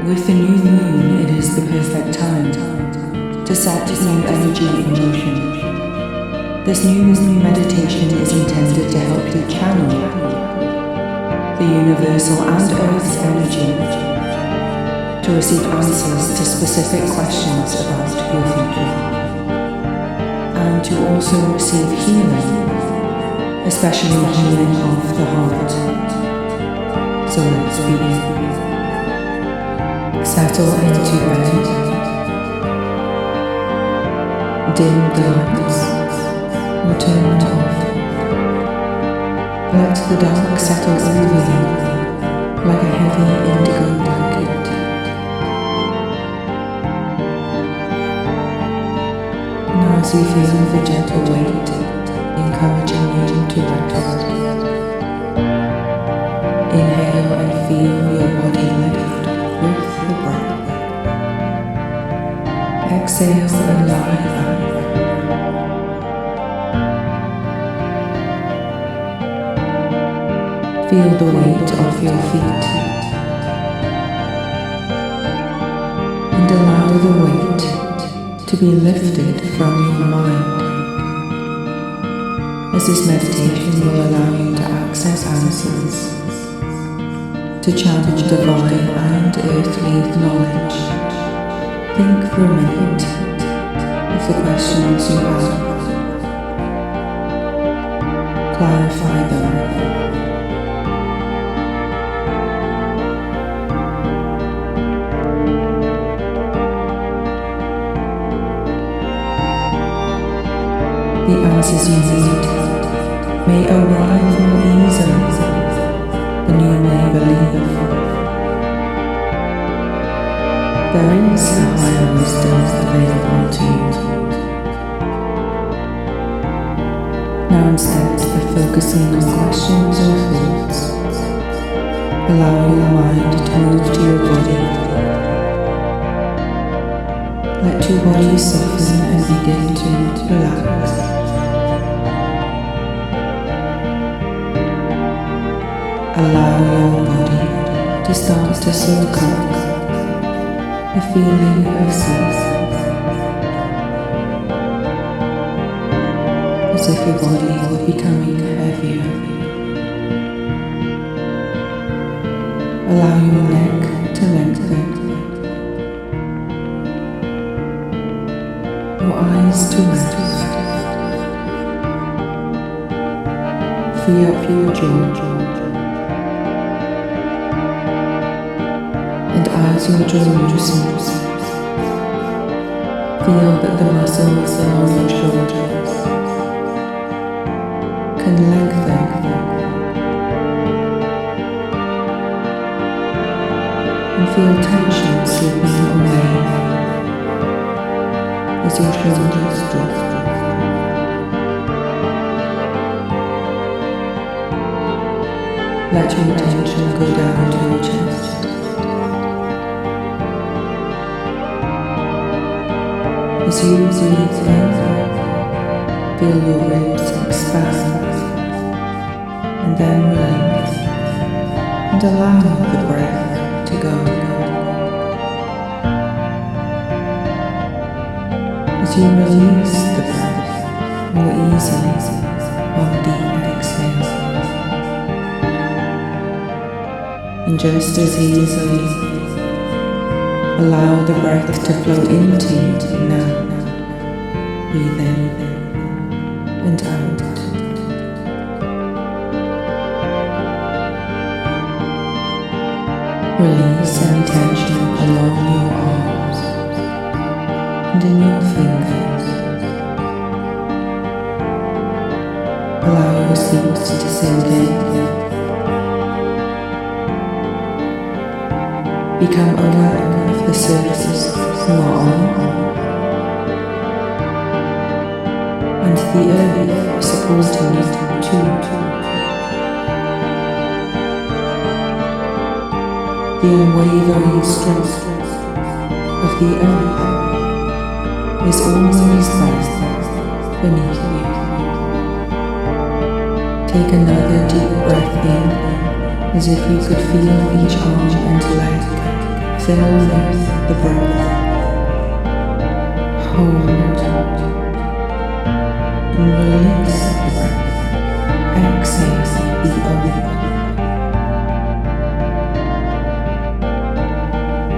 With the new moon, it is the perfect time to set new energy in motion. This new moon meditation is intended to help you channel the universal and Earth's energy to receive answers to specific questions about your future, and to also receive healing, especially healing of the heart. So let's begin. Settle into bed. Dim the lights or turn them off. Let the dark settle over you like a heavy indigo blanket. Now as you feel the gentle weight encouraging you to rest, inhale and feel your body lift with the breath. Exhale and lie back. Feel the weight of your feet and allow the weight to be lifted from your mind, as this meditation will allow you to access answers, to channel divine and earthly knowledge. Think for a minute of the questions you have. Clarify them. The answers you need may arrive more easily than you may believe. There is a higher wisdom available to you. Now instead of focusing on questions or thoughts, allow your mind to move to your body. Let your body soften and begin to relax. Allow your body to start to soak up a feeling of sleep, as if your body were becoming heavier. Allow your neck to lengthen, your eyes to rest. Free up your jaw. And as your jaw loosens, feel that the muscles along your shoulders can lengthen, and feel tension slipping away as your shoulders drop. Let your attention go down to your chest. As you breathe in, feel your ribs expand and then relax, and allow the breath to go. As you release the breath more easily on the exhale, and just as easily allow the breath to flow into you now. Breathe in and out. Release any tension along your arms and in your fingers. Allow your feet to sink in. Become aware of the surface you are on, and the earth supporting you too. The unwavering strength of the earth is always there beneath you. Take another deep breath in, as if you could feel each arm and leg Fill with the breath. Hold. And release the breath. Exhale the old.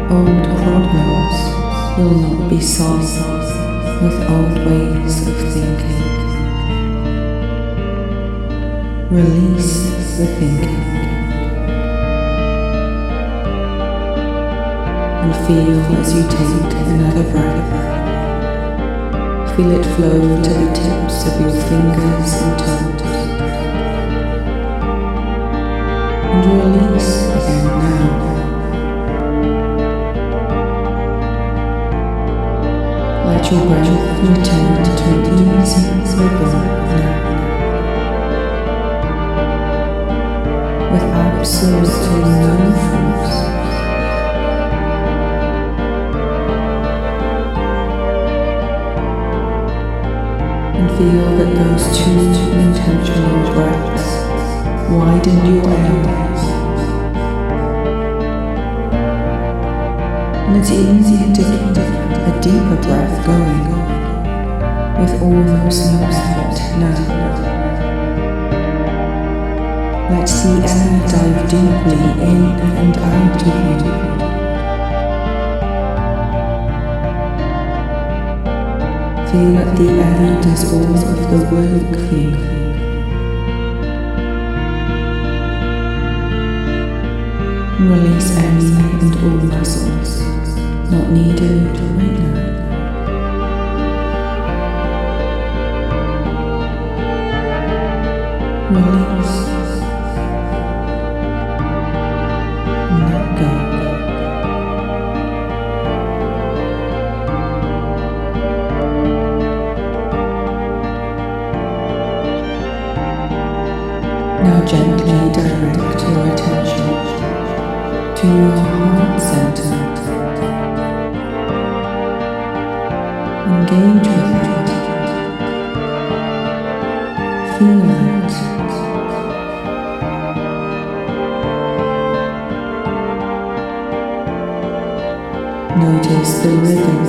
Old problems will not be solved with old ways of thinking. Release the thinking and feel as you take another breath. Feel it flow to the tips of your fingers and toes. And release again now. Let your breath return to an easy rhythm now, with absolutely no force. And feel that those two intentional breaths widen your airways. And it's easier to keep a deeper breath going with almost no effort now. Let the air dive deeply in and out of you. Feel that the air does all of the work for you. Release any and all muscles not needed right now. Release and let go. Now gently direct your attention to your heart center. Engage with it. Feel it. Notice the rhythm.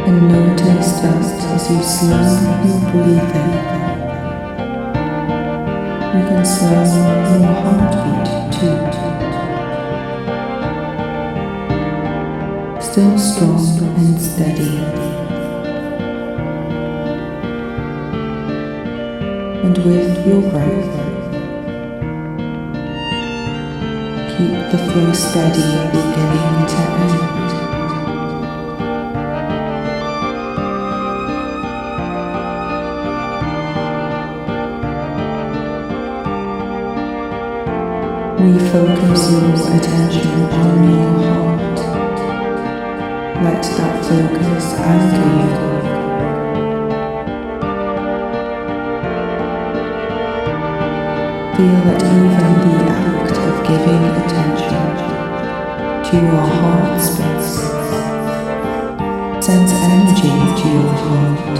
And notice that as you slow your breathing, you can slow your heartbeat too. Still strong and steady. And with your breath, keep the flow steady beginning to end. Refocus your attention on your heart. Let that focus anchor you. Feel that even the act of giving attention to your heart space sends energy to your heart.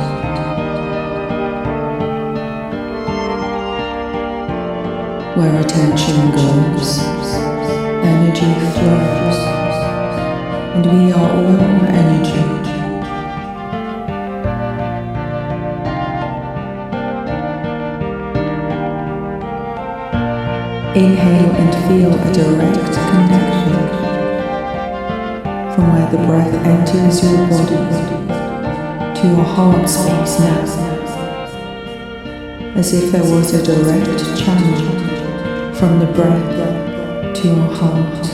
Where attention goes, energy flows, and we are all energy. Inhale and feel a direct connection from where the breath enters your body to your heart space now, as if there was a direct channel from the breath to your heart.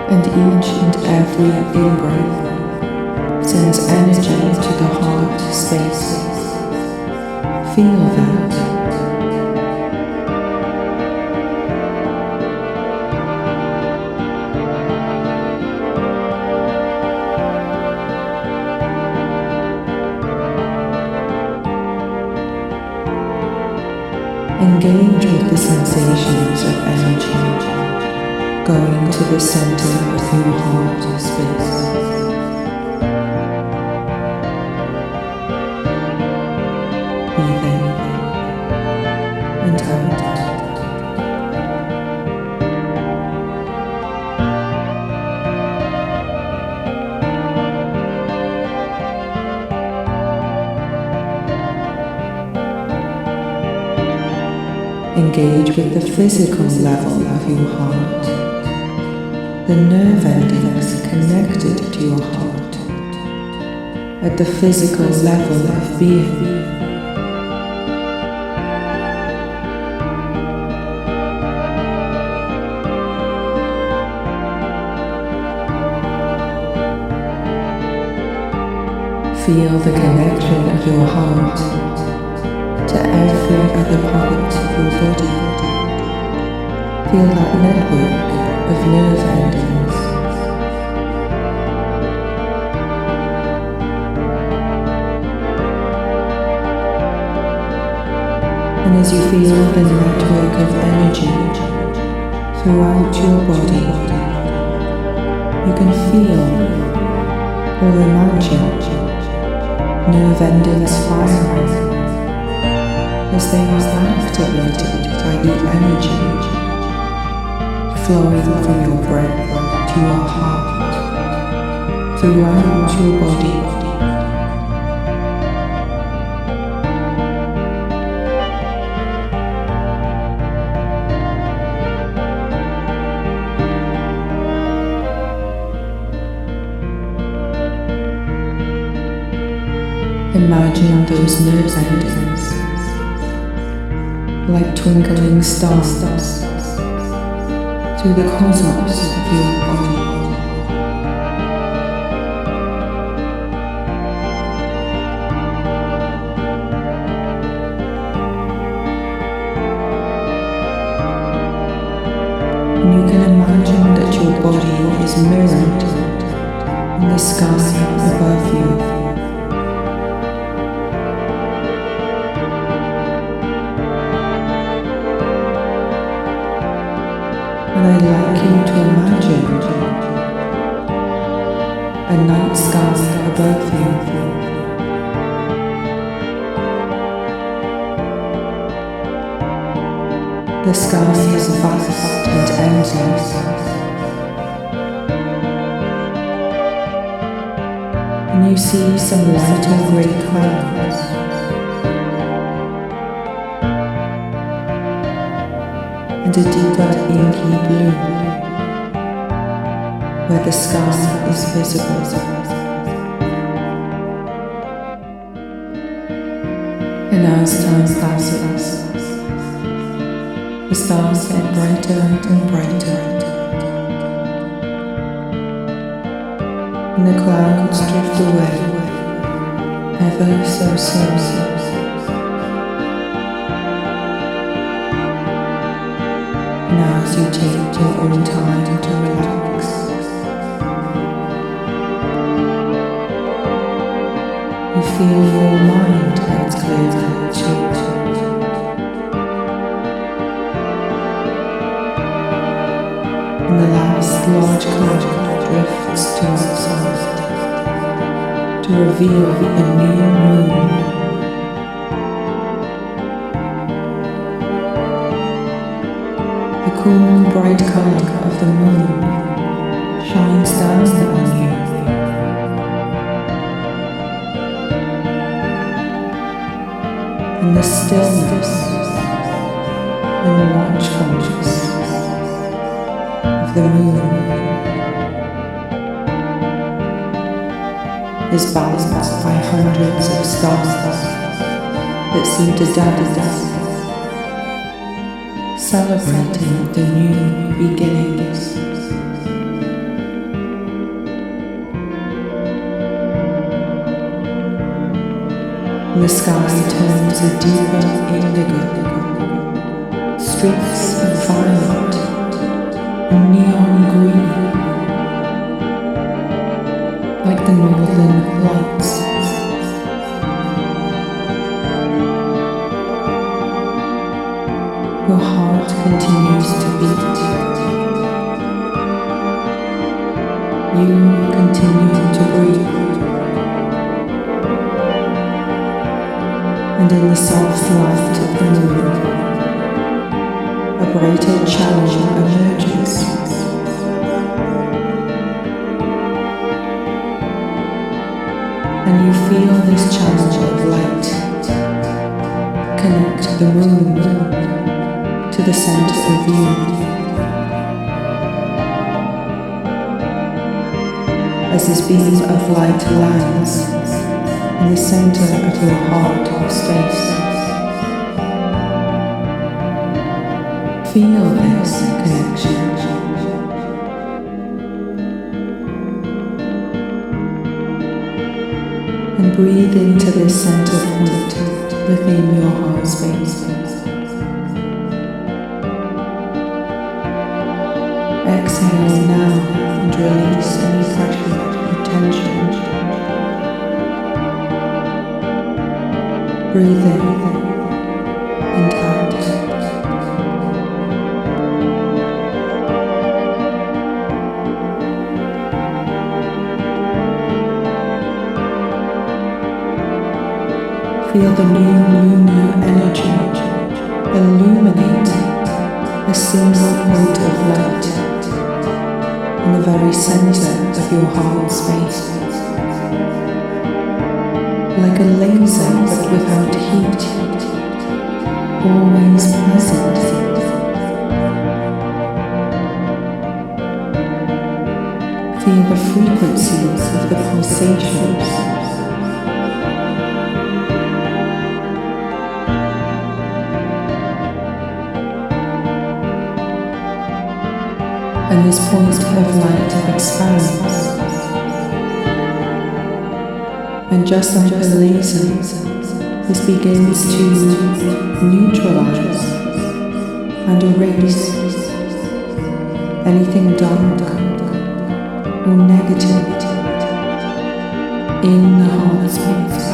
And each and every in-breath sends energy to the heart space. Feel that. Engage with the sensations of energy, going to the center of your heart space. Breathe in and out. Engage with the physical level of your heart, the nerve endings connected to your heart, at the physical level of being. Feel the connection of your heart to every other part of your body. Feel that network of nerve endings. And as you feel the network of energy throughout your body, you can feel or imagine nerve endings firing as they are activated by the energy flowing from your breath to your heart throughout your body. Imagine those nerve endings like twinkling stars through the cosmos of your body. And you can imagine that your body is mirrored in the sky above you. And I'd like you to imagine a night sky above you. The sky is vast and endless, and you see some lighter grey clouds. And a deeper inky blue, where the sky is visible. And as time passes, the stars get brighter and brighter, and the clouds drift away ever so slowly. Now as you take your own time to relax, you feel your mind gets clearer too. And the last large cloud drifts to outside to reveal a new moon. The cool, bright color of the moon shines down on you. In the stillness and watchfulness of the moon is balanced by hundreds of stars that seem to dance, celebrating the new beginnings. The sky turns a deeper indigo, streaks of violet and neon green, like the northern lights. Your heart continues to beat. You continue to breathe. And in the soft light of the moon, a brighter challenge emerges. And you feel this challenge of light connect the moon to the center of you. As this beam of light lands in the center of your heart or space, feel this connection. And breathe into this center point within your heart space. Exhale now and release any pressure or tension. Breathe in and out. Feel the new energy illuminate a single point of light in the very center of your heart space. Like a laser but without heat, always present. Feel the frequencies of the pulsations. And this point of light expands. And just like a laser, this begins to neutralize and erase anything dark or negative in the heart space.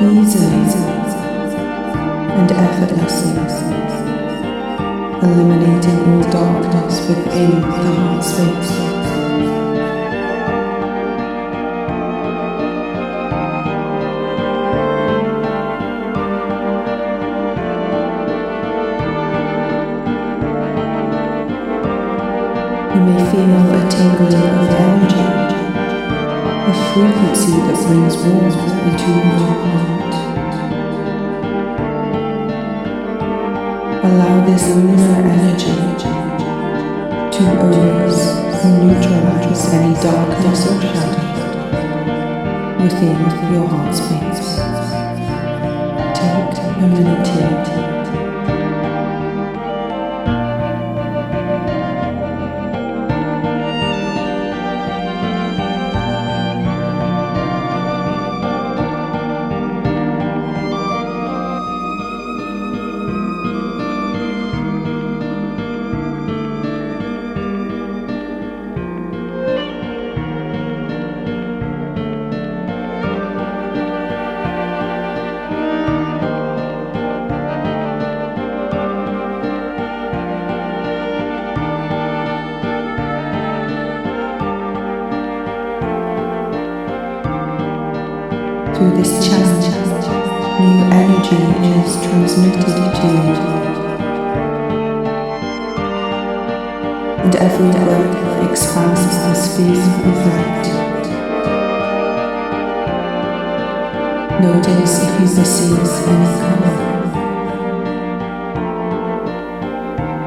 Easily and effortlessly, eliminating all darkness within the heart space. You may feel a tingling of energy, a frequency that brings warmth into your heart. Allow this lunar energy to erase and neutralize any darkness or shadow within your heart space. Take a minute here. Through this channel, new energy is transmitted to you. And every breath expands the sphere of light. Notice if you perceive any color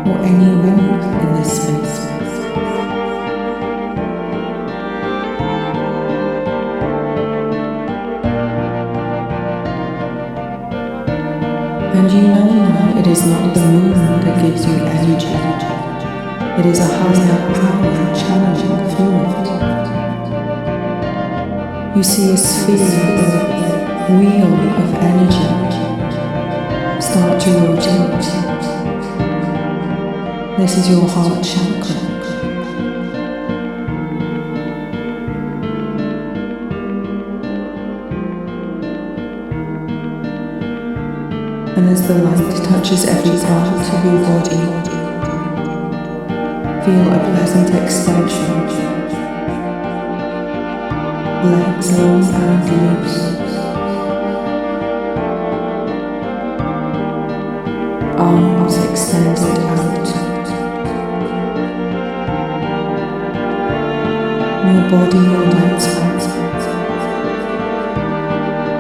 or any warmth in this space. And you know it is not the moon that gives you energy. It is a higher power channeling through it. You see a sphere or wheel of energy start to rotate. This is your heart chakra. And as the light touches every part of your body, feel a pleasant extension. Legs long and loose. Arms extended out. Your body lights up.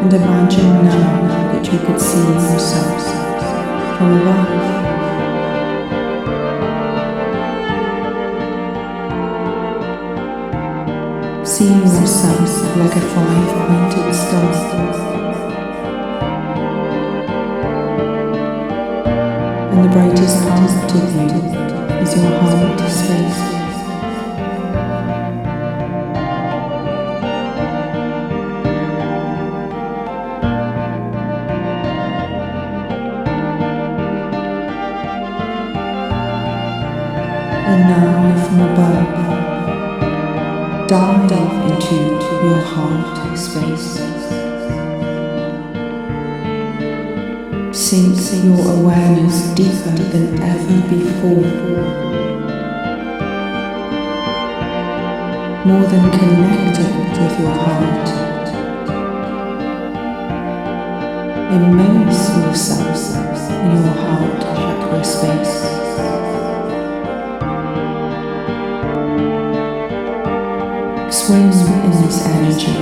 And imagine now that you could see yourself from above. Seeing yourself like a five-pointed star. And the brightest part of you is your heart space. And now from above, dive into your heart space. Sink your awareness deeper than ever before. More than connected with your heart. Immerse yourself in your heart chakra space. Swim in this energy.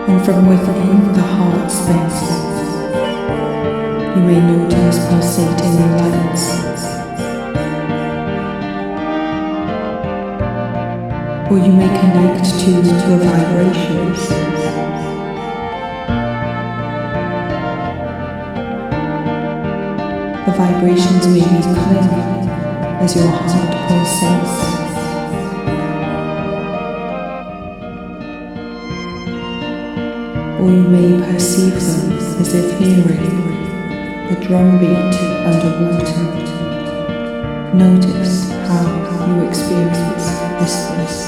And from within the heart space, you may notice pulsating lights. Or you may connect to the vibrations. The vibrations may be clear as your heart pulsates. Or you may perceive them as if hearing a drumbeat underwater. Notice how you experience this space.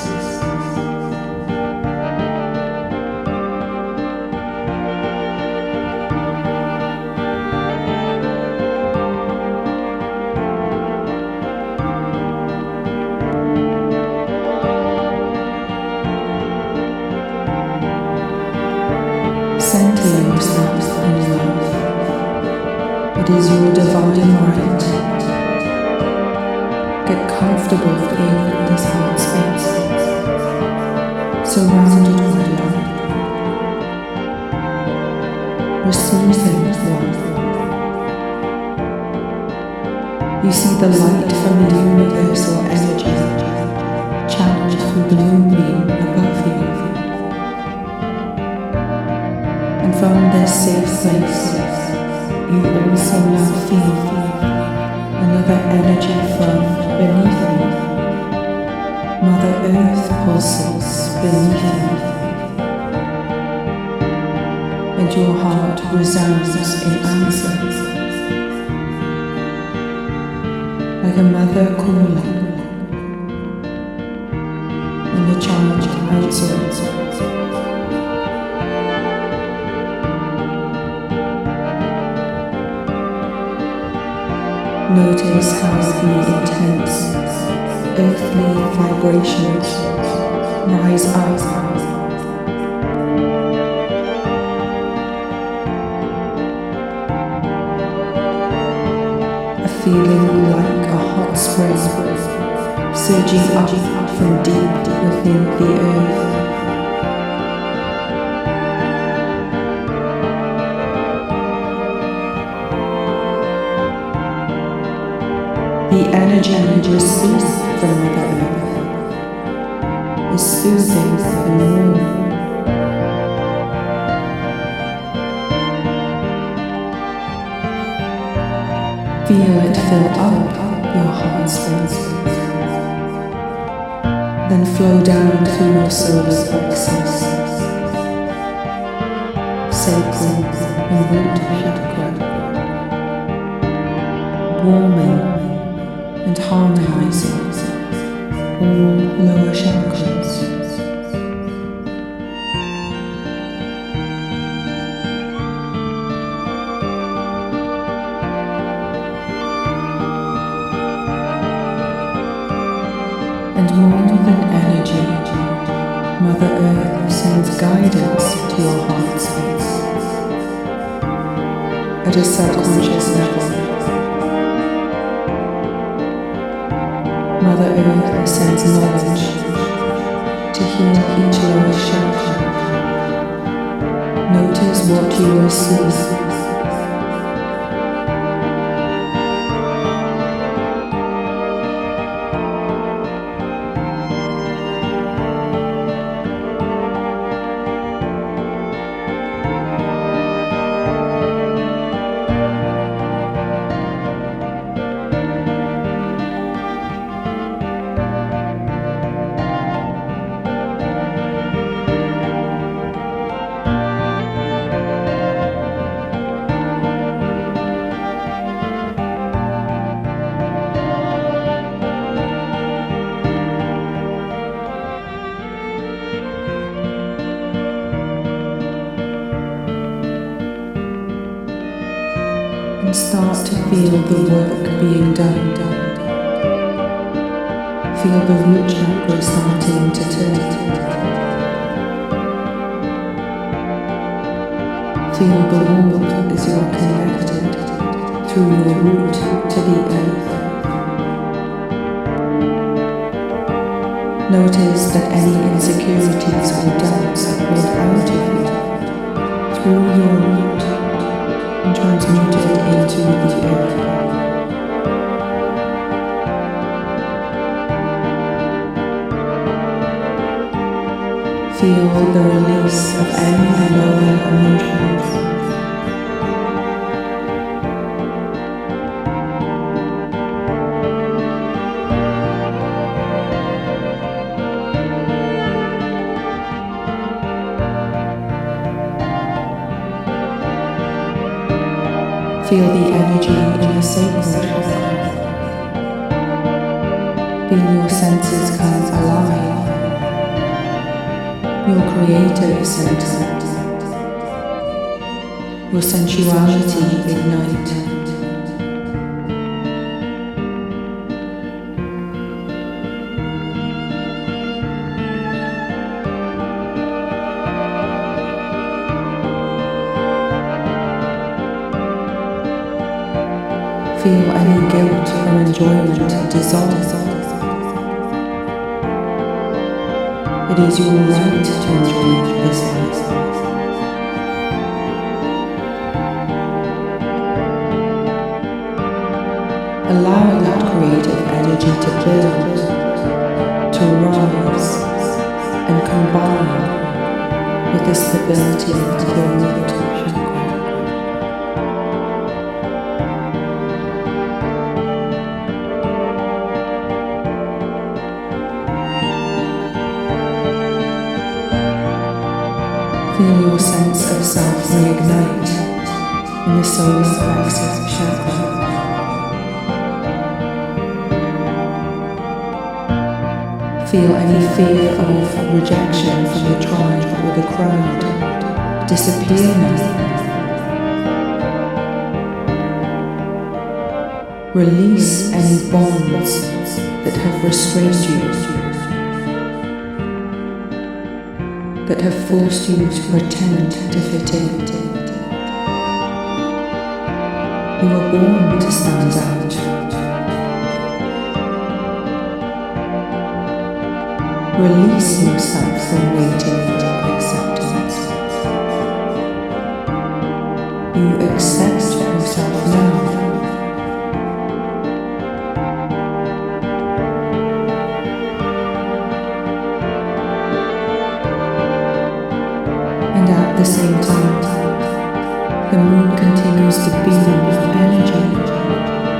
Center yourself in love. It is your divine right. Get comfortable in this heart space, surrounded by love. Receiving love. You see the light from the universal energy channeled through the moonbeam above you. And from this safe place, you also now feel another energy from beneath you. Mother Earth pulses beneath you. And your heart resounds in answer. Like a mother calling, and the child answers. Notice how the intense, earthly vibrations rise up. A feeling like a hot spring surging up from deep within the earth. The energy received from Mother Earth is soothing and warm. Feel it fill up your heart space, then flow down through your solar plexus. Mother Earth sends guidance to your heart space at a subconscious level. Mother Earth sends knowledge to heal each lower chakra. Notice what you will see. And start to feel the work being done. Feel the root chakra starting to turn. Feel the warmth as you are connected through your root to the earth. Notice that any insecurities or doubts are pulled out of you through your root and transmuted into the earth. Feel the release of any lower emotions. Feel the energy in the sacral chakra. Feel your senses come alive. Your creative center. Your sensuality ignite. Feel any guilt or enjoyment dissolve. It is your right to enjoy this life. Allow that creative energy to build, to rise, and combine with the stability of the root chakra. Feel your sense of self reignite in the solar plexus chakra. Feel any fear of rejection from the tribe or the crowd disappear now. Release any bonds that have restrained you, that have forced you to pretend to fit in. You were born to stand out. Release yourself from waiting for acceptance. You accept yourself now. And at the same time, the moon continues to beam energy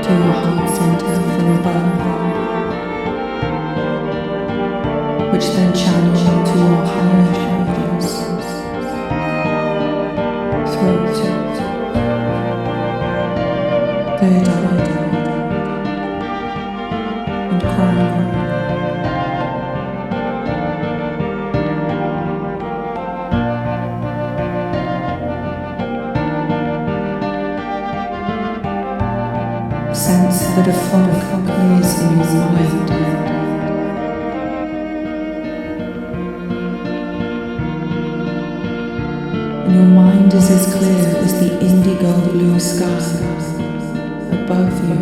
to your heart center from above, which then channels into your higher chakras, throat, third eye, and crown. Sense that a fog clears in your mind. and your mind is as clear as the indigo blue sky above you.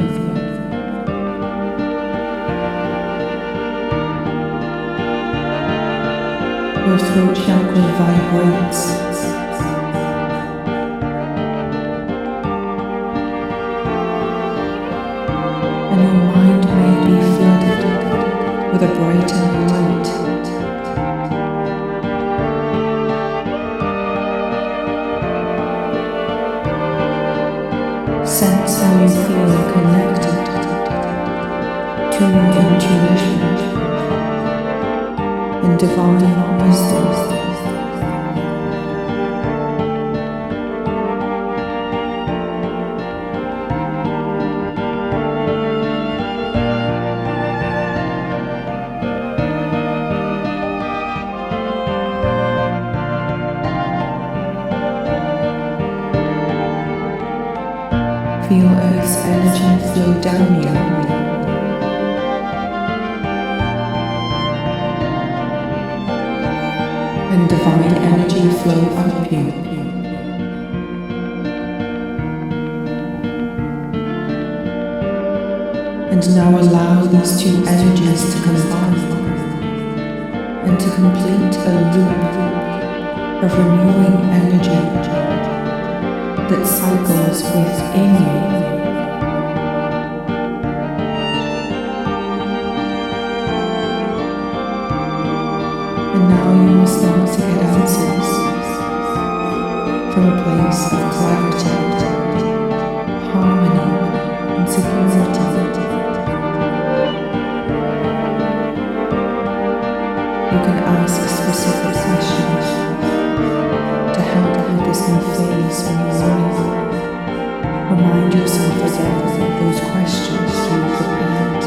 Your throat chakra vibrates, and your mind may be flooded with a brighter light. Sense how you feel connected to your intuition and divine wisdom. Feel Earth's energy flow down you, and divine energy flow up you. And now allow these two energies to combine and to complete a loop of renewing energy that cycles within you. And now you will start to get answers from a place of clarity, harmony, and security. You can ask specific questions to help with this new phase in your life. Remind yourself again of those questions you prepared.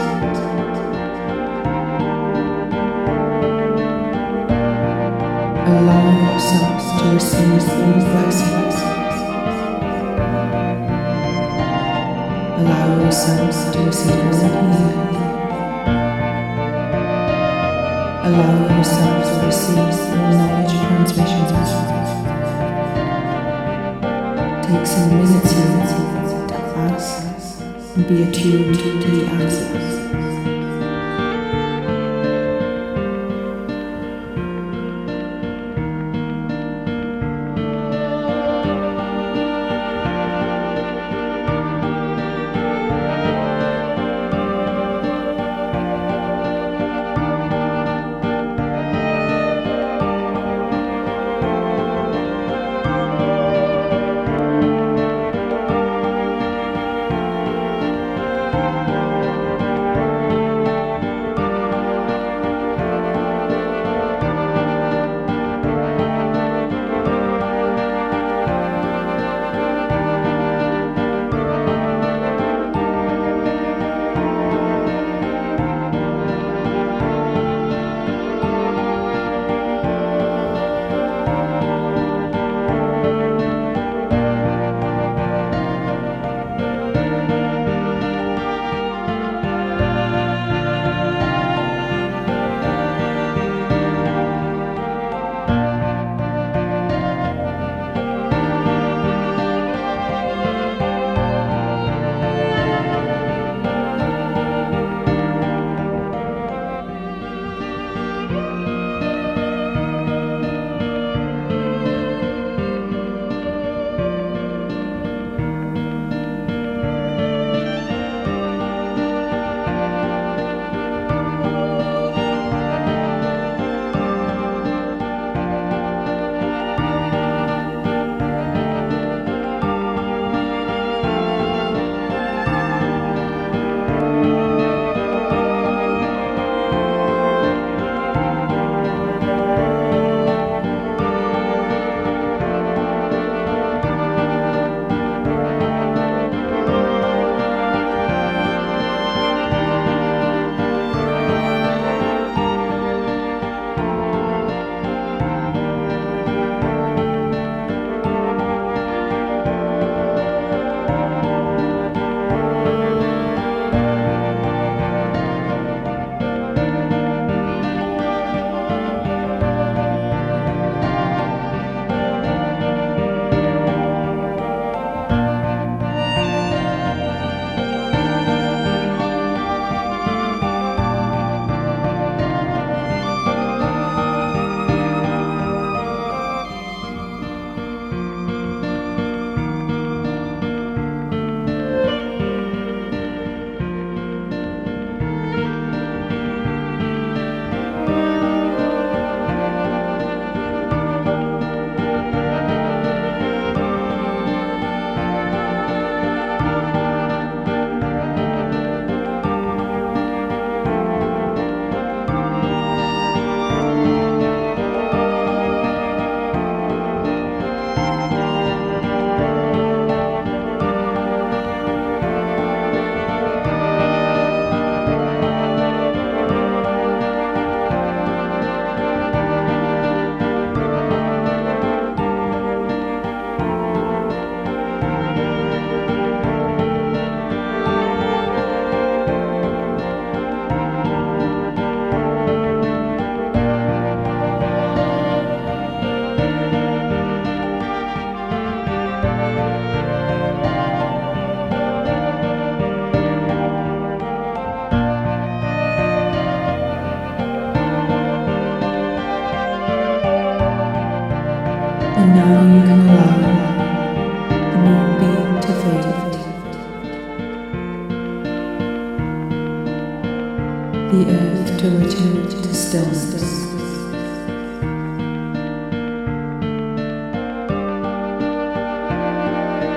Allow yourself to receive all blessings. Allow yourself to receive all healing. Allow yourself to receive all knowledge transmissions. Take some minutes here to ask and be attuned to the answers. And now you can allow the moonbeam to fade, the earth to return to stillness,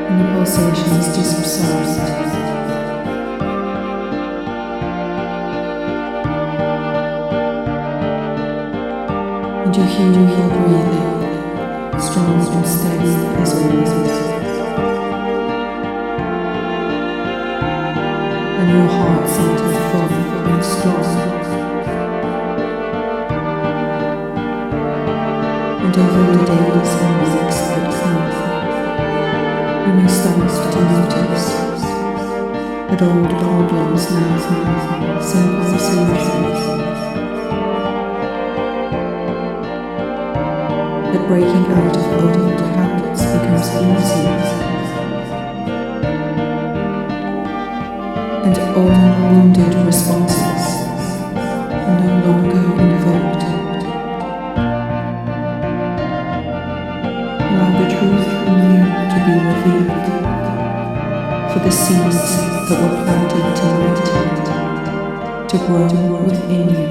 and the pulsations to subside. And you hear your breathing, strong and steady as always. And your heart center full and strong. And over the days and weeks that come, you may start to notice that old problems now have simple solutions. That breaking out of old habits becomes easy, and all wounded responses are no longer invoked. Allow the truth in you to be revealed, for the seeds that were planted tonight to grow within you.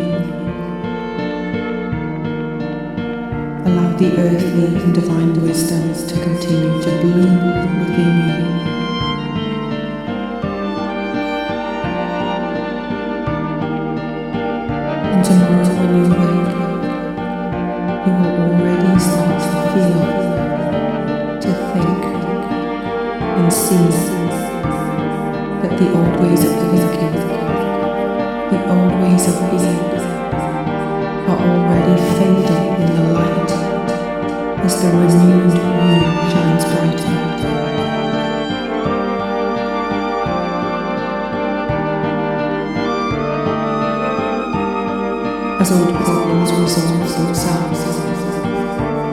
Allow the earthly and divine wisdom to continue to bloom within you. And tomorrow when you wake up, you will already start to feel, to think, and see that the old ways of thinking, the old ways of being, are already fading in the light as the renewed moon shines brighter. As old problems resolve themselves,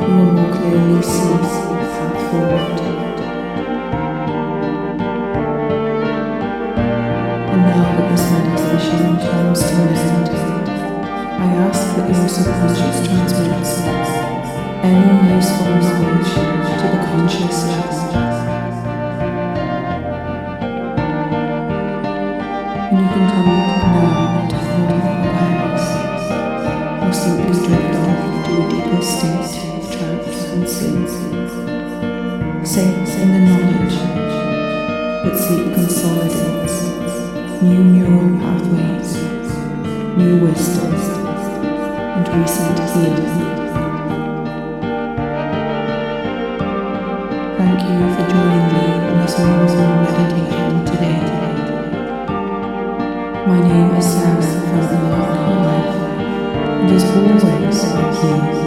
you will more clearly see the path forward. And now that this meditation comes to an end, I ask that your subconscious transmits any useful knowledge to the conscious level. And you can come now to full awareness, or simply drift off to a deeper state of trance and sleep, safe in the knowledge that sleep consolidates new neural pathways, new wisdom, and recent healing. Thank you for joining me in this morning meditation today. My name is Sarah from Unlock Your Life, and as always, I'm here